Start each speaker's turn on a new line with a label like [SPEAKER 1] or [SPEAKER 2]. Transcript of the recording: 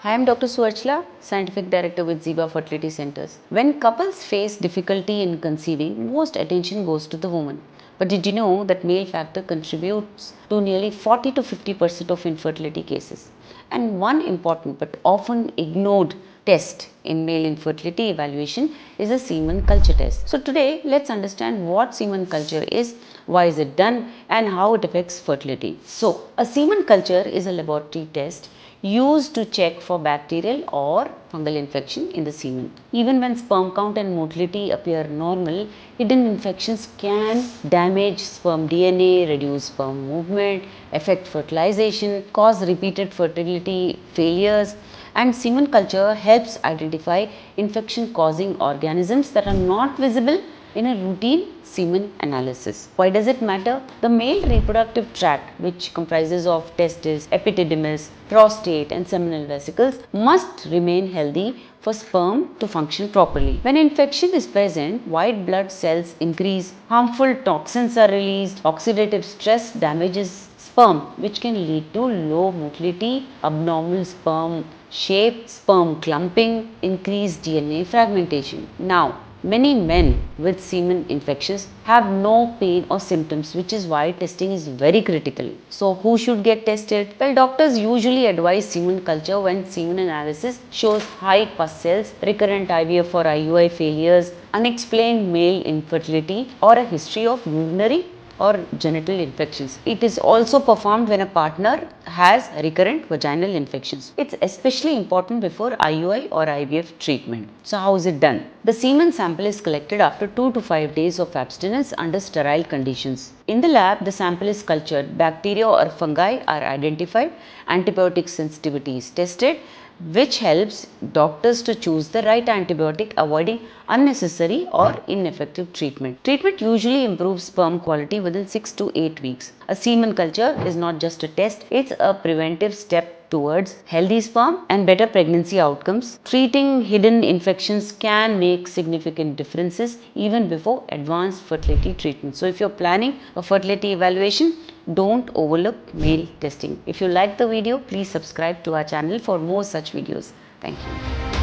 [SPEAKER 1] I am Dr. Suarchla, Scientific Director with Ziba Fertility Centers. When couples face difficulty in conceiving, most attention goes to the woman. But did you know that male factor contributes to nearly 40 to 50% of infertility cases? And one important but often ignored test in male infertility evaluation is a semen culture test. So today let's understand what semen culture is, why is it done, and how it affects fertility. So a semen culture is a laboratory test used to check for bacterial or fungal infection in the semen. Even when sperm count and motility appear normal, hidden infections can damage sperm DNA, reduce sperm movement, affect fertilization, cause repeated fertility failures, and semen culture helps identify infection causing organisms that are not visible in a routine semen analysis. Why does it matter? The male reproductive tract, which comprises of testes, epididymis, prostate and seminal vesicles, must remain healthy for sperm to function properly. When infection is present, white blood cells increase, harmful toxins are released, oxidative stress damages sperm, which can lead to low motility, abnormal sperm shape, sperm clumping, increased DNA fragmentation. Now, many men with semen infections have no pain or symptoms, which is why testing is very critical. So, who should get tested? Well, doctors usually advise semen culture when semen analysis shows high pus cells, recurrent IVF or IUI failures, unexplained male infertility, or a history of urinary or genital infections. It is also performed when a partner has recurrent vaginal infections. It's especially important before IUI or IVF treatment. So how is it done? The semen sample is collected after 2 to 5 days of abstinence under sterile conditions. In the lab, the sample is cultured, bacteria or fungi are identified, antibiotic sensitivity is tested, which helps doctors to choose the right antibiotic, avoiding unnecessary or ineffective treatment. Treatment usually improves sperm quality within 6 to 8 weeks. A semen culture is not just a test, it's a preventive step towards healthy sperm and better pregnancy outcomes. Treating hidden infections can make significant differences even before advanced fertility treatment. So if you're planning a fertility evaluation, don't overlook male testing. If you like the video, please subscribe to our channel for more such videos. Thank you.